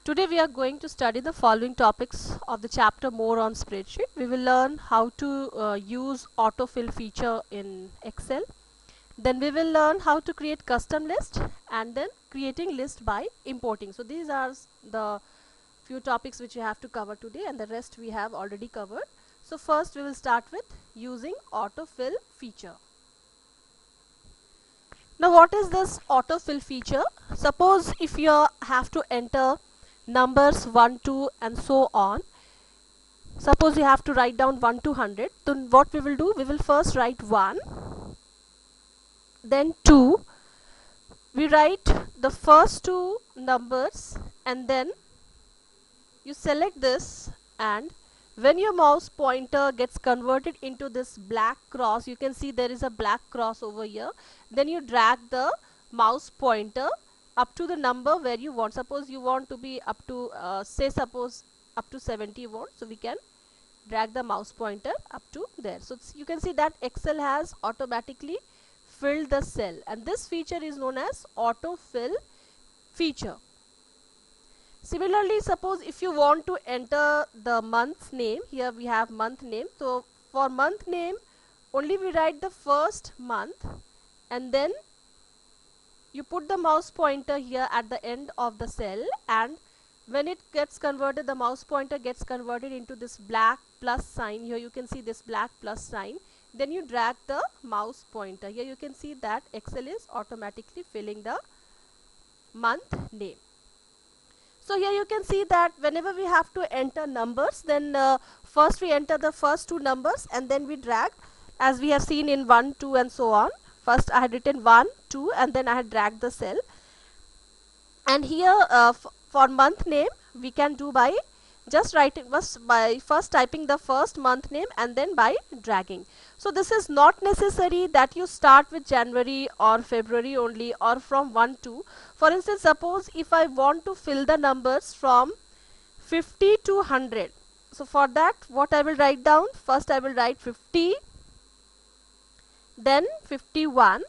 Today we are going to study the following topics of the chapter more on spreadsheet. We will learn how to use autofill feature in Excel. Then we will learn how to create custom list and then creating list by importing. So these are the few topics which you have to cover today, and the rest we have already covered. So first we will start with using autofill feature. Now what is this autofill feature? Suppose if you have to enter numbers 1, 2 and so on. Suppose you have to write down 1 to 100. Then what we will do? We will first write 1, then 2. We write the first two numbers and then you select this, and when your mouse pointer gets converted into this black cross, you can see there is a black cross over here, then you drag the mouse pointer up to the number where you want. Suppose you want to be up to suppose up to 70 you want, so we can drag the mouse pointer up to there. So you can see that Excel has automatically filled the cell, and this feature is known as autofill feature. Similarly, suppose if you want to enter the month's name, here we have month name. So for month name only we write the first month, and then you put the mouse pointer here at the end of the cell, and when it gets converted, the mouse pointer gets converted into this black plus sign. Here you can see this black plus sign. Then you drag the mouse pointer. Here you can see that Excel is automatically filling the month name. So here you can see that whenever we have to enter numbers, then first we enter the first two numbers and then we drag, as we have seen in 1, 2 and so on. First I had written 1, 2 and then I had dragged the cell. And here for month name we can do by just writing by first typing the first month name and then by dragging. So this is not necessary that you start with January or February only, or from 1 to. For instance, suppose if I want to fill the numbers from 50 to 100. So for that what I will write down? First I will write 50, then 51,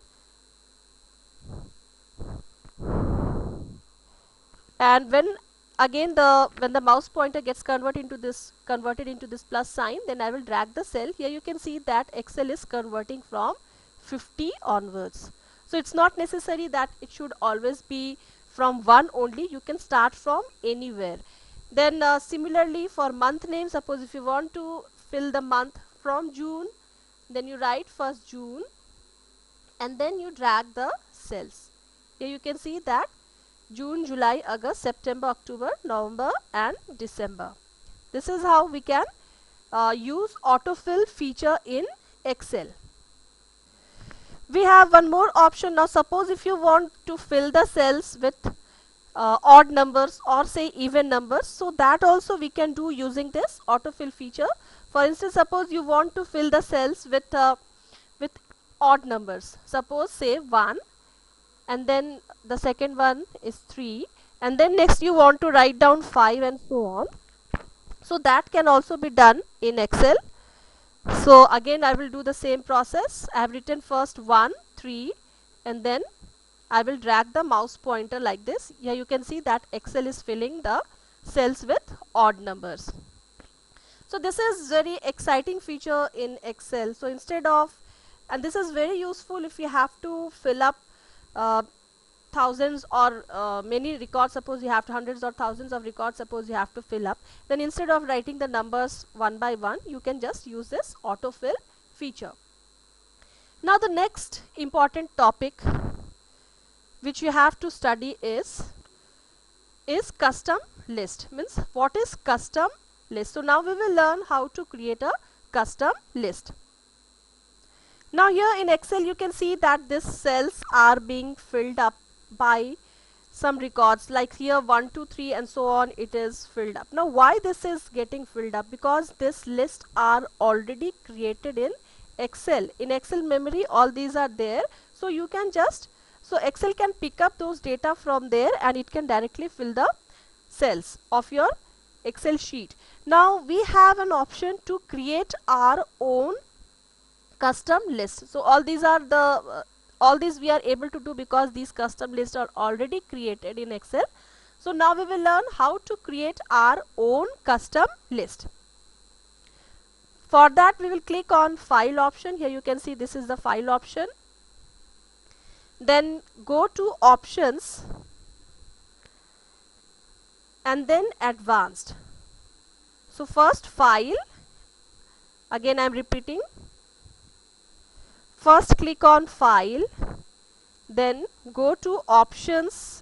and when the mouse pointer gets converted into this plus sign, then I will drag the cell. Here you can see that Excel is converting from 50 onwards. So it's not necessary that it should always be from 1 only. You can start from anywhere. Then similarly for month name, suppose if you want to fill the month from June, then you write first June and then you drag the cells. Here you can see that June, July, August, September, October, November and December. This is how we can use autofill feature in Excel. We have one more option now. Suppose if you want to fill the cells with odd numbers or say even numbers, so that also we can do using this autofill feature. For instance, suppose you want to fill the cells with odd numbers. Suppose say 1, and then the second one is 3, and then next you want to write down 5 and so on. So that can also be done in Excel. So again I will do the same process. I have written first 1, 3 and then I will drag the mouse pointer like this. Here you can see that Excel is filling the cells with odd numbers. So this is very exciting feature in Excel. So instead of, and this is very useful if you have to fill up thousands or many records. Suppose you have hundreds or thousands of records, suppose you have to fill up, then instead of writing the numbers one by one, you can just use this autofill feature. Now the next important topic which you have to study is custom list. Means what is custom list? So now we will learn how to create a custom list. Now here in Excel you can see that these cells are being filled up by some records, like here 1, 2, 3 and so on, it is filled up. Now why this is getting filled up? Because this list are already created in Excel. In Excel memory all these are there, so you can just, so Excel can pick up those data from there and it can directly fill the cells of your Excel sheet. Now we have an option to create our own custom list. So all these are the all these we are able to do because these custom lists are already created in Excel. So now we will learn how to create our own custom list. For that we will click on file option. Here you can see this is the file option. Then go to options and then advanced. So first file, again I am repeating, first click on file, then go to options,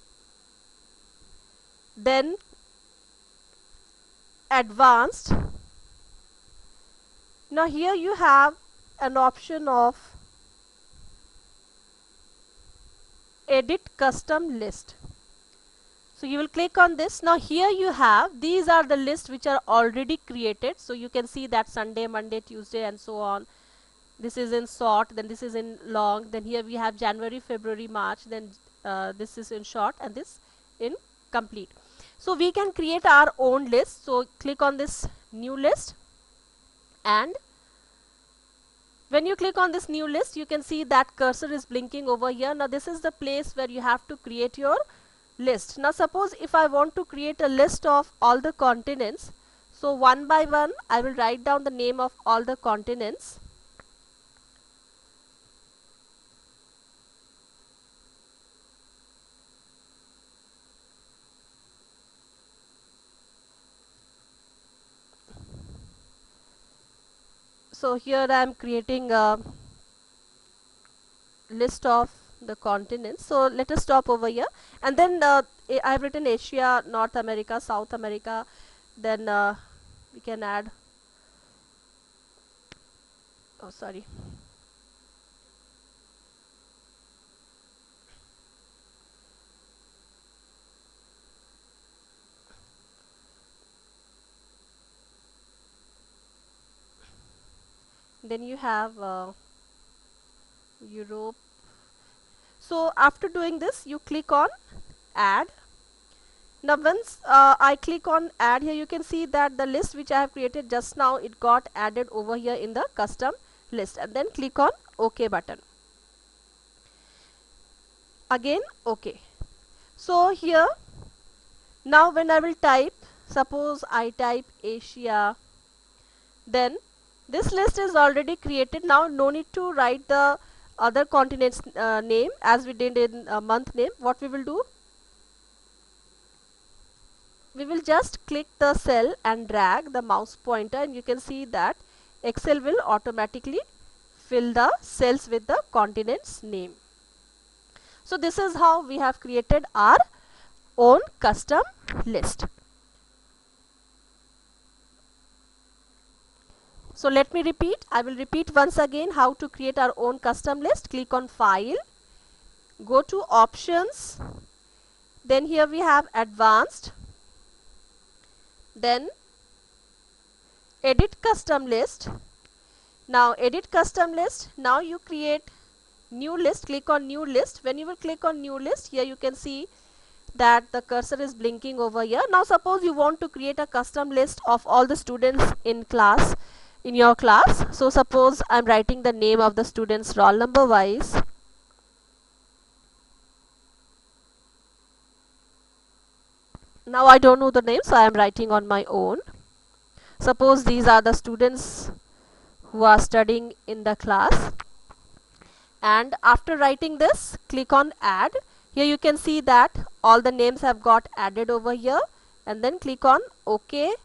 then advanced. Now here you have an option of edit custom list. So you will click on this. Now here you have, these are the lists which are already created. So you can see that Sunday, Monday, Tuesday and so on. This is in sort, then this is in long, then here we have January, February, March, then this is in short and this in complete. So we can create our own list. So click on this new list, and when you click on this new list you can see that cursor is blinking over here. Now this is the place where you have to create your list. Now suppose if I want to create a list of all the continents, so one by one I will write down the name of all the continents. So here I am creating a list of the continents. So let us stop over here, and then I have written Asia, North America, South America, then we can add, oh sorry, then you have Europe. So after doing this you click on add. Now once I click on add, here you can see that the list which I have created just now, it got added over here in the custom list, and then click on OK button. Again OK. So here now when I will type, suppose I type Asia, then this list is already created. Now no need to write the other continent's name as we did in month name. What we will do, we will just click the cell and drag the mouse pointer, and you can see that Excel will automatically fill the cells with the continent's name. So this is how we have created our own custom list. So let me repeat. I will repeat once again how to create our own custom list. Click on file, go to options, then here we have advanced, then edit custom list. Now edit custom list, now you create new list. Click on new list. When you will click on new list, here you can see that the cursor is blinking over here. Now suppose you want to create a custom list of all the students in class, in your class. So suppose I'm writing the name of the students roll number wise. Now I don't know the name, so I am writing on my own. Suppose these are the students who are studying in the class, and after writing this, click on add. Here you can see that all the names have got added over here, and then click on OK,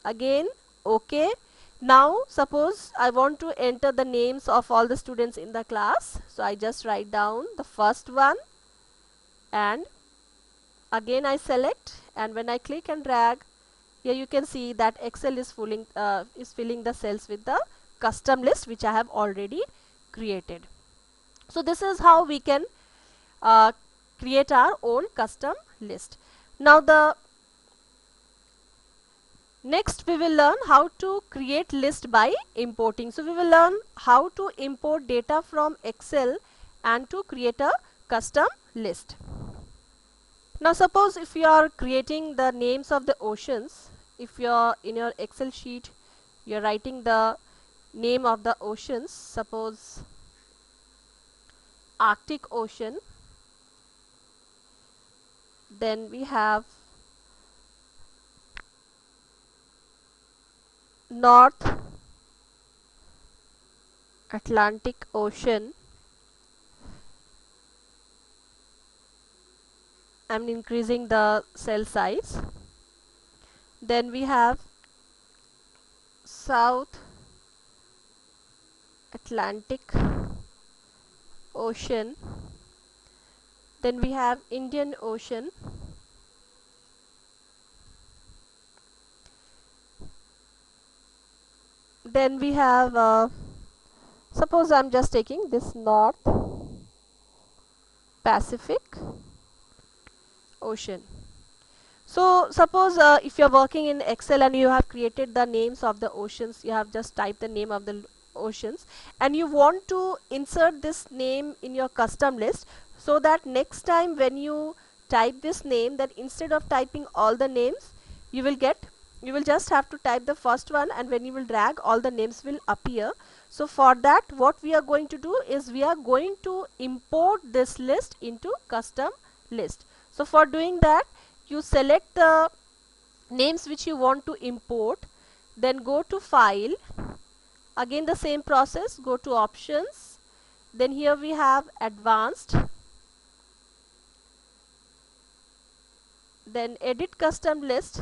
again OK. Now suppose I want to enter the names of all the students in the class, so I just write down the first one, and again I select, and when I click and drag, here you can see that Excel is filling the cells with the custom list which I have already created. So this is how we can create our own custom list. Now the next we will learn how to create list by importing. So we will learn how to import data from Excel and to create a custom list. Now suppose if you are creating the names of the oceans, if you are in your Excel sheet, you are writing the name of the oceans, suppose Arctic Ocean, Then we have North Atlantic Ocean. I'm increasing the cell size. Then we have South Atlantic Ocean. Then we have Indian Ocean. Then we have suppose I'm just taking this North Pacific Ocean. So suppose if you're working in Excel and you have created the names of the oceans, you have just typed the name of the oceans, and you want to insert this name in your custom list, so that next time when you type this name, that instead of typing all the names, you will just have to type the first one, and when you will drag, all the names will appear. So for that, what we are going to do is we are going to import this list into custom list. So for doing that, you select the names which you want to import, then go to file, again the same process, go to options, then here we have advanced, then edit custom list.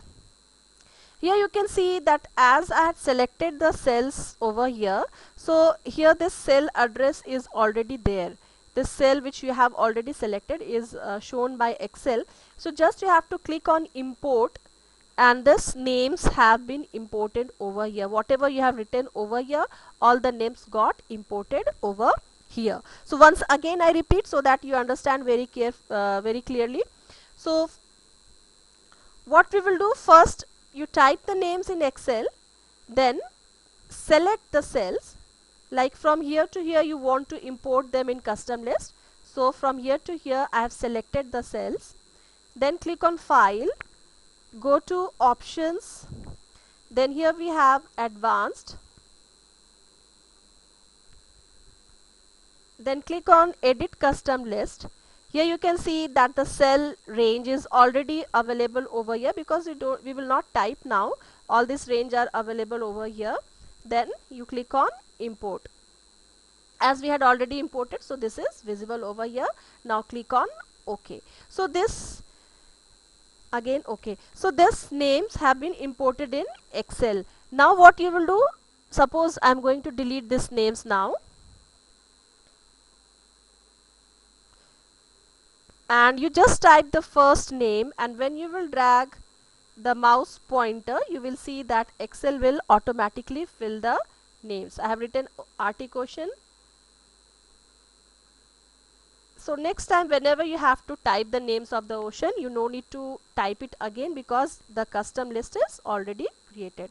Here you can see that as I had selected the cells over here, so here this cell address is already there. This cell which you have already selected is shown by Excel. So just you have to click on import, and this names have been imported over here. Whatever you have written over here, all the names got imported over here. So once again I repeat so that you understand very clearly. So what we will do, first you type the names in Excel, then select the cells, like from here to here you want to import them in custom list. So from here to here I have selected the cells, then click on file, go to options, then here we have advanced, then click on edit custom list. Here you can see that the cell range is already available over here, because we will not type now, all this range are available over here. Then you click on import, as we had already imported, so this is visible over here. Now click on OK. So this again OK. So this names have been imported in Excel. Now what you will do, suppose I'm going to delete these names now, and you just type the first name, and when you will drag the mouse pointer, you will see that Excel will automatically fill the names. I have written Arctic Ocean. So next time whenever you have to type the names of the ocean, you no need to type it again, because the custom list is already created.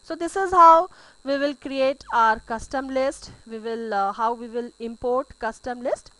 So this is how we will create our custom list. We will how we will import custom list.